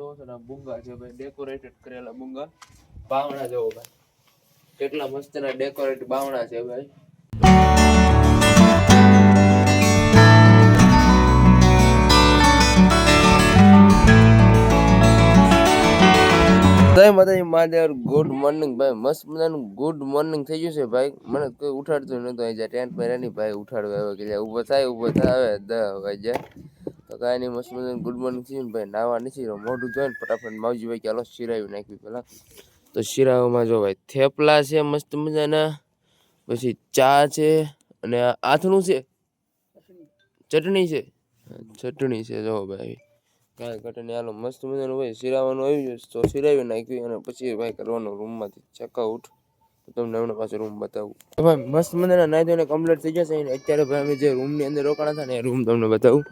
જોવો છો ને બુંગા છે ભાઈ, ડેકોરેટેડ કરેલા બુંગા બાવણા જોવો ભાઈ, કેટલા મસ્તના ડેકોરેટ બાવણા છે ભાઈ. જય માતાજી મહાદેવ. ગુડ મોર્નિંગ ભાઈ, મસ્ત મજાનું ગુડ મોર્નિંગ થઈ ગયું છે ભાઈ. મને કોઈ ઉઠાડતું નતું, અહીં જ્યાં ટેન્ટ પહેર્યા નહીં ભાઈ ઉઠાડવા આવ્યો કે જ્યાં ઊભો થાય આવે 10 વાગ્યા તો કાંઈ નહીં, મસ્ત મજાનું ગુડ મોર્નિંગ થયું ને ભાઈ. નાવા નથી રહ્યો, મોઢું ધોઈને ફટાફટ માવજી ભાઈ ચાલો શિરાવી નાખ્યું પેલા. તો શિરાવામાં જો ભાઈ થેપલા છે મસ્ત મજાના, પછી ચા છે અને આથણું છે, ચટણી છે જો ભાઈ, કાંઈ ઘટે હાલો મસ્ત મજાનું ભાઈ શિરાવાનું આવી ગયું તો શિરાવી નાખ્યું અને પછી ભાઈ કરવાનું રૂમમાંથી ચેકઆઉટ. તો તમને હમણાં પાછો રૂમ બતાવું ભાઈ. મસ્ત મજાના નાઈ ધોઈને કમ્પ્લીટ થઈ જશે. અત્યારે ભાઈ અમે જે રૂમની અંદર રોકાણા હતા ને એ રૂમ તમને બતાવું.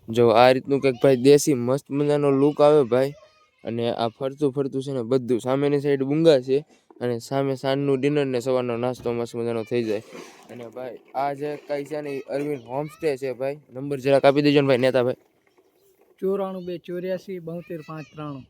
જો આ રીતનું કંઈક ભાઈ દેશી મસ્ત મજાનો લુક આવે ભાઈ. અને આ ફરતું છે ને બધું, સામેની સાઈડ બુંગા છે અને સામે સાંજનું ડિનર ને સવારનો નાસ્તો મસ્ત મજાનો થઈ જાય. અને ભાઈ આ જે કઈ છે ને અરવિંદ હોમસ્ટે છે ભાઈ. નંબર જરાક આપી દેજો ને ભાઈ નેતા ભાઈ. 94 284 72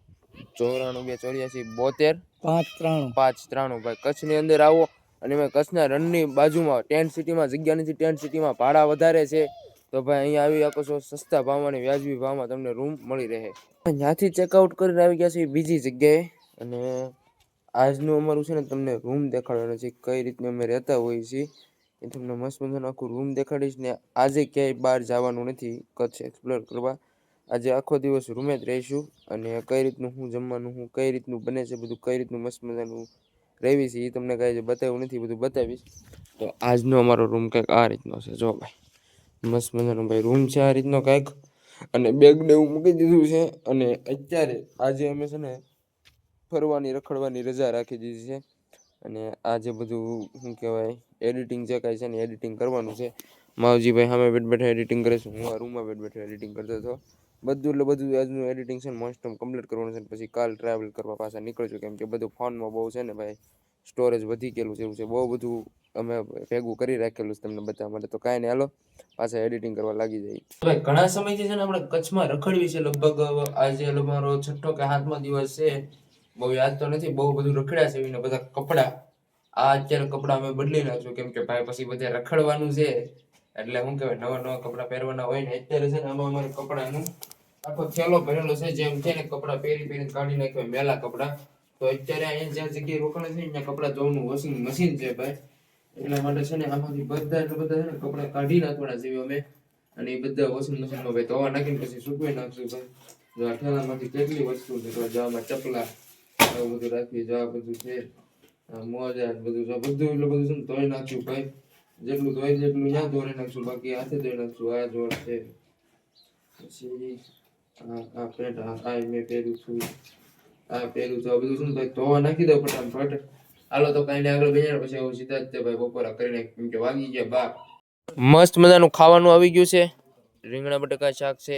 94 284 72 593 ભાઈ. કચ્છની અંદર આવો અને મેં કચ્છના રણની બાજુમાં ટેન્ટ સિટીમાં જગ્યા નથી, ટેન્ટ સિટીમાં ભાડા વધારે છે તો ભાઈ અહીંયા આવી શકો છો સસ્તા ભાવમાં અને વ્યાજબી ભાવમાં તમને રૂમ મળી રહે. ત્યાંથી ચેકઆઉટ કરીને આવી ગયા છે બીજી જગ્યાએ. અને આજનું અમારું છે ને તમને રૂમ દેખાડવાનો છે, કઈ રીતનું અમે રહેતા હોઈએ છીએ એ તમને મસ્ત મજાનું આખું રૂમ દેખાડીશ. ને આજે ક્યાંય બહાર જવાનું નથી કચ્છ એક્સપ્લોર કરવા, આજે આખો દિવસ રૂમે જ રહીશું. અને કઈ રીતનું હું જમવાનું, હું કઈ રીતનું બને છે બધું, કઈ રીતનું મસ્ત મજાનું રહેવી છે એ તમને કાંઈ બતાવ્યું નથી, બધું બતાવીશ. તો આજનો અમારો રૂમ કંઈક આ રીતનો છે જો ભાઈ, મસ્ત મજાનો ભાઈ રૂમ છે આ રીતનો કંઈક. અને બેગને એવું મૂકી દીધું છે. અને અત્યારે આજે અમે છે ને ફરવાની રખડવાની રજા રાખી દીધી છે. અને આ જે બધું શું કહેવાય એડિટિંગ જે કાંઈ છે ને એડિટિંગ કરવાનું છે. માવજીભાઈ સામે બેઠા એડિટિંગ કરે છે, હું આ રૂમમાં બેઠા એડિટિંગ કરતો હતો. બધું આજનું એડિટિંગ છે ને મોસ્ટ ઓફ કમ્પ્લીટ કરવાનું છે. પછી કાલ ટ્રાવેલ કરવા પાછા નીકળશું, કેમ કે બધું ફોનમાં બહુ છે ને ભાઈ સ્ટોરેજ વધી ગયેલું છે, એવું છે બહુ બધું અમે ભેગું કરી રાખેલું છે તમને બતાવવા માટે. તો કાંઈ નહીં હાલો પાછા એડિટિંગ કરવા લાગી જાય. ભાઈ ઘણા સમયથી છે ને આપણે કચ્છમાં રખડવી છે, લગભગ આજે અમારો 6ઠ્ઠો કે 7મો દિવસ છે, બહુ યાદ તો નથી. બહુ બધું રખડ્યા છે એના બધા કપડાં. આ અત્યારે કપડાં અમે બદલી નાખશું, કેમ કે ભાઈ પછી બધે રખડવાનું છે એટલે શું કહેવાય નવા કપડાં પહેરવાના હોય ને. અત્યારે છે ને આમાં અમારે કપડાનું આખો થેલો ભરેલો છે, જેમ છે ને કપડાં પહેરીને કાઢી નાખ્યા મેલા કપડાં. તો અત્યારે અહીંયા જ્યાં જગ્યાએ રોકાણ છે ત્યાં કપડાં ધોવાનું વોશિંગ મશીન છે ભાઈ, એટલા માટે છે ને આમાંથી બધા છે ને કપડાં કાઢી નાખવાના છે અમે. અને એ બધા વોશિંગ મશીનમાં ભાઈ ધોવા નાખીને પછી સૂકવી નાખશું ભાઈ. જો આ ઠેલામાંથી કેટલી વસ્તુ છે, જવામાં ચપલા આવું બધું રાખી, જવા બધું છે મોજા બધું એટલું બધું છે ને ધોઈ નાખ્યું ભાઈ. જેટલું ધોઈ જેટલું ત્યાં ધોઈ નાખશું, બાકી હાથે ધોઈ નાખશું. આ જોડ છે, પછી આ પેન્ટ આ મેં પહેર્યું છું, આ પહેર્યું છે, આ બધું છે ને ભાઈ ધોવા નાખી દઉં ફટાફટ. હાલો તો કાંઈ આગળ બેસે પછી હું સીધા જ ભાઈ બપોરા કરીને, કેમ કે વાગી ગયા 12. મસ્ત મજાનું ખાવાનું આવી ગયું છે. રીંગણા બટાકા શાક છે,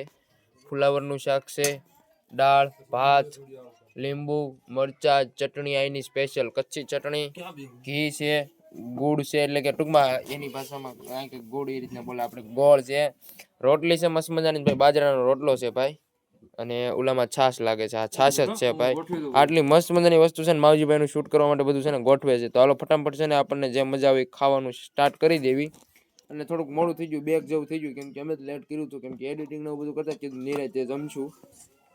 ફુલાવરનું શાક છે, દાળ ભાત, લીંબુ મરચા ચટણી, આઈની સ્પેશિયલ કચ્છી ચટણી, ઘી છે, ગુડ છે, એટલે કે ટૂંકમાં એની ભાષામાં કારણ કે ગુડ એ રીતના બોલે આપણે, ગોળ છે, રોટલી છે મસ્ત મજાની ભાઈ, બાજરાનો રોટલો છે ભાઈ. અને ઓલામાં છાશ લાગે છે, આ છાશ જ છે ભાઈ. આટલી મસ્ત મજાની વસ્તુ છે ને માવજીભાઈનું શૂટ કરવા માટે બધું છે ને ગોઠવે છે. તો હાલો ફટાફટ છે ને આપણને જે મજા આવે ખાવાનું સ્ટાર્ટ કરી દેવી. અને થોડુંક મોડું થઈ ગયું, બેગ જેવું થઈ ગયું, કેમ કે અમે જ લેટ કર્યું હતું, કેમ કે એડિટિંગ ને બધું કરતા કીધું નિરાંતે જમશું.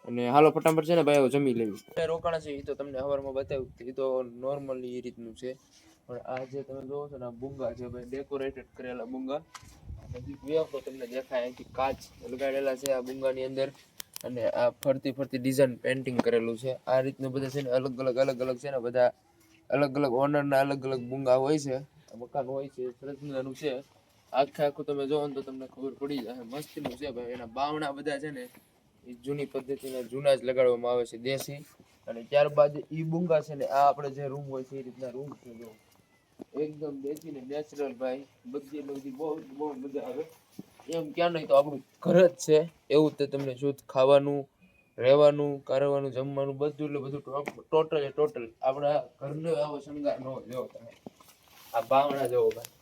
અને હાલો ફટાફટ છે ને ભાઈ જમી લેવી. રોકાણા છે એ તો તમને હવારમાં બતાવ્યું, એ તો નોર્મલી એ રીતનું છે. પણ આ જે તમે જોવો છો ને આ બુંગા છે ભાઈ, ડેકોરેટેડ કરેલા બુંગા. તમને દેખાય અહીંથી કાચ લગાડેલા છે આ બુંગાની અંદર. અને આ ફરતી ડિઝાઇન પેન્ટિંગ કરેલું છે. આ રીતનું બધા છે ને અલગ અલગ છે ને બધા અલગ ઓનરના અલગ બુંગા હોય છે, મકાન હોય છે, સરસ મજાનું છે. આખું તમે જોવો ને તો તમને ખબર પડી જાય મસ્તીનું છે ભાઈ. એના બાવણા બધા છે ને એ જૂની પદ્ધતિના જૂના જ લગાડવામાં આવે છે દેશી. અને ત્યારબાદ ઈ બુંગા છે ને આ આપણે જે રૂમ હોય છે એ રીતના રૂમ છે, જો એકદમ દેશી ને નેચરલ ભાઈ. બધી બહુ મજા આવે એમ ક્યાં નહીં તો આપણું ઘર જ છે એવું તે તમને શુદ્ધ ખાવાનું, રહેવાનું, કરવાનું, જમવાનું બધું ટોટલ આપણા ઘરનો આવો શણગાર ન જોવો તમે. આ બાવણા જોવો ભાઈ,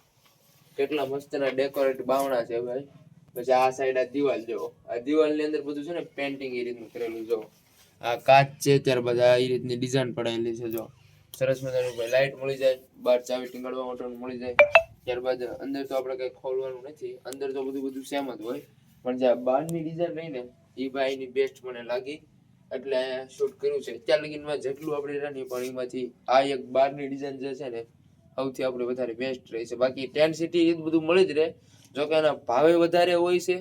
કેટલા મસ્તના ડેકોરેટ બાવણા છે ભાઈ. પછી આ સાઈડ આ દિવાલ જોવો, આ દિવાલની અંદર બધું છે ને પેન્ટિંગ એ રીતનું કરેલું જોવો. આ કાચ છે, ત્યારબાદ આ રીતની ડિઝાઇન પડાયેલી છે. જો સરસ મજાનું ભાઈ લાઇટ મળી જાય, બાર ચાવી ટીંગાડવા માટેનું મળી જાય. ત્યારબાદ અંદર તો આપણે કઈ ખોલવાનું નથી, અંદર તો બધું સેમ જ હોય, પણ જે બહારની ડિઝાઇન રહી ને એ ભાઈની બેસ્ટ મને લાગી, એટલે શૂટ કર્યું છે. અત્યાર લગીનમાં જેટલું આપણે રહી પણ એમાંથી આ એક બહારની ડિઝાઇન જે છે ને સૌથી આપણે વધારે બેસ્ટ રહી છે. બાકી ટેન્ટ સિટી એ બધું મળી જ રહે, જોકે એના ભાવે વધારે હોય છે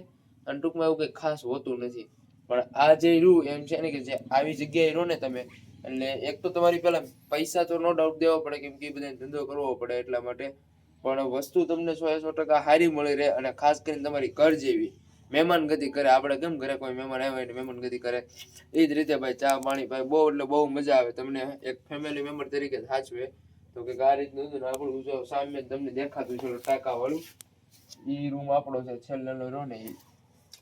અને ટૂંકમાં એવું કંઈ ખાસ હોતું નથી. પણ આ જે રૂ એમ છે ને કે જે આવી જગ્યાએ રહો ને તમે, એટલે એક તો તમારી પેલા પૈસા તો નો ડાઉટ દેવા પડે, કેમ કે બધા ધંધો કરવો પડે એટલા માટે, પણ વસ્તુ તમને 100% સારી મળી રહે. અને ખાસ કરીને તમારી ઘર જેવી મહેમાન ગતિ કરે, આપણે કેમ ઘરે કોઈ મહેમાન આવ્યા હોય મહેમાન ગતિ કરે એ જ રીતે ભાઈ ચા પાણી ભાઈ બહુ એટલે બહુ મજા આવે, તમને એક ફેમિલી મેમ્બર તરીકે સાચવે. તો કે આ રીતનું હતું ને આપણું જો સામે તમને દેખાતું છે ટાંકા વાળું એ રૂમ આપણો છે છેલ્લેનો રહ્યો ને એ.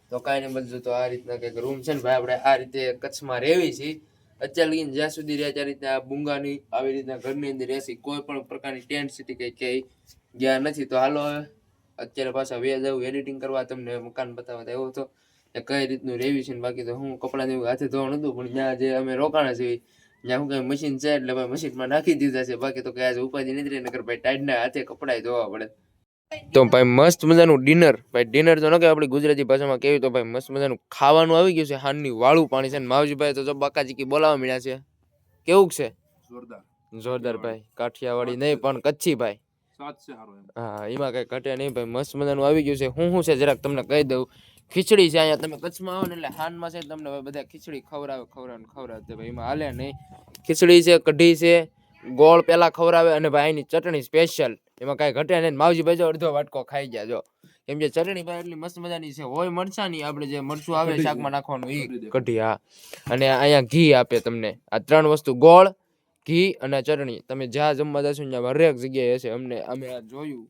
તો કાંઈ નહીં બધું તો આ રીતના કંઈક રૂમ છે ને ભાઈ. આપણે આ રીતે કચ્છમાં રહેવી છીએ અત્યાર લગીને, જ્યાં સુધી રહ્યા ત્યાં રીતના બુંગાની આવી રીતના ઘરની અંદર રહેશી, કોઈ પણ પ્રકારની ટેન્ટ સિટી કઈ ક્યાંય ગયા નથી. તો હાલો અત્યારે પાછા વ્યાજ આવું એડિટિંગ કરવા, તમને મકાન બતાવવા આવ્યો હતો કે કઈ રીતનું રહેવી છે. બાકી તો હું કપડાં એવું હાથે ધોવાનું હતું, પણ ત્યાં જે અમે રોકાણા છીએ ત્યાં હું કઈ મશીન છે એટલે ભાઈ મશીનમાં નાખી દીધા છે. બાકી તો કઈ આજે ઉપાધિ નથી રહી, નકર ભાઈ ટાઈડના હાથે કપડાં ધોવા પડે. તો ભાઈ મસ્ત મજાનું ડિનર, ભાઈ ડિનર તો ન કે આપણી ગુજરાતી ભાષામાં કેવી, તો ભાઈ મસ્ત મજાનું ખાવાનું આવી ગયું છે. હાનની વાળું પાણી છે ને માવજીભાઈ તો જો બાકાજીકી બોલાવા મળ્યા છે. કેવું છે? જોરદાર ભાઈ, કાઠિયાવાડી નહીં પણ કચ્છી ભાઈ. હા, એમાં કઈ ઘટે નહીં ભાઈ. મસ્ત મજાનું આવી ગયું છે. શું છે જરાક તમને કહી દઉં. ખીચડી છે, અહીંયા તમે કચ્છમાં આવો ને એટલે હાનમાં છે તમને બધા ખીચડી ખવડાવે ભાઈ, એમાં હાલે નહીં. ખીચડી છે, કઢી છે, ગોળ પેલા ખવડાવે, અને ભાઈ એની ચટણી સ્પેશિયલ, એમાં કાંઈ ઘટે નહીં. માવજી ભાઈ જો અડધો વાટકો ખાઈ ગયા જો, કેમ કે ચટણી ભાઈ એટલી મસ્ત મજાની છે. હોય મરચાની, આપણે જે મરચું આવે શાકમાં નાખવાનું એ કઢી. હા, અને અહીંયા ઘી આપે તમને. આ ત્રણ વસ્તુ ગોળ, ઘી અને ચટણી. તમે જ્યાં જમવા જશો ત્યાં હરેક જગ્યાએ હશે. અમે આ જોયું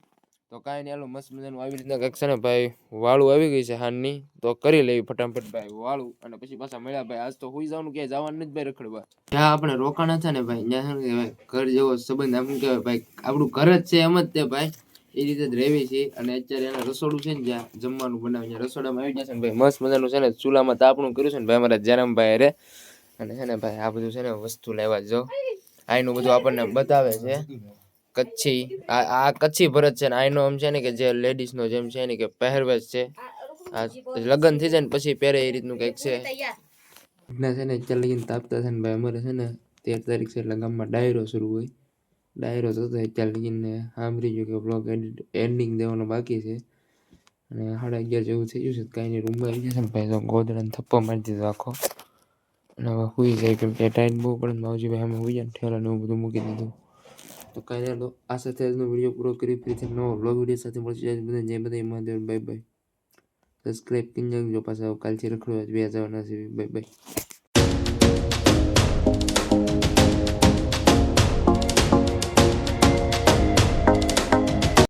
તો કાંઈ નહીં. હાલો મસ્ત મજાનું આવી રીતના કંઈક છે ને ભાઈ વાળું આવી ગઈ છે હાનની, તો કરી લેવી ફટાફટ ભાઈ વાળું, અને પછી પાછા મળ્યા ભાઈ. આજ તો હુઈ જવાનું, ક્યાંય જવાનું નથી ભાઈ રખડવા. ત્યાં આપણે રોકાણા હતા ને ભાઈ, ત્યાં શું કહેવાય ઘર જેવો સંબંધ, આમ કહેવાય ભાઈ આપણું ઘર જ છે એમ જ તે ભાઈ, એ રીતે જ રહેવી છે. અને અત્યારે એના રસોડું છે ને જ્યાં જમવાનું બનાવે ત્યાં રસોડામાં આવી ગયા છે ને ભાઈ. મસ્ત મજાનું છે ને ચૂલામાં તાપણું કર્યું છે ને ભાઈ અમારા જયરામભાઈ રે. અને છે ને ભાઈ આ બધું છે ને વસ્તુ લેવા જો, આનું બધું આપણને બતાવે છે કચ્છી. આ કચ્છી ભરત છે ને આનો આમ છે ને કે જે લેડીઝ નો જેમ છે ને કે પહેરવેશ છે, આ લગ્ન થઈ જાય ને પછી પહેરે એ રીતનું કંઈક છે. છે ને ચાલ લગીને તાપતા છે ને ભાઈ. અમારે છે ને 13 તારીખ છે એટલે ગામમાં ડાયરો શરૂ હોય. ડાયરો થતો અત્યાર લગીને સાંભળી ગયો કે બ્લોગ એન્ડિંગ દેવાનો બાકી છે, અને 11:30 જેવું થઈ ગયું છે. કાંઈ નહીં, રૂમમાં આવી જશે ને ભાઈ તો ગોદડાને થપ્પો મારી દીધો આખો, અને હવે સુઈ જાય, કેમ કે ટાઈમ બહુ પડે. માવજી ભાઈ અમે સુઈ જાય ને ઠેલા ને એવું બધું મૂકી દીધું. તો કાંઈ નહીં, આ સાથે આજનો વિડીયો પૂરો કરી, ફરીથી નવો બ્લોગ વિડીયો સાથે મળશે. બધા જય બધા મહાદેવ, બાય બાય. સબસ્ક્રાઈબ કરી નાખજો, પાછા કાલથી રખડવા જ વ્યાજ આવવાના છે. Bye bye.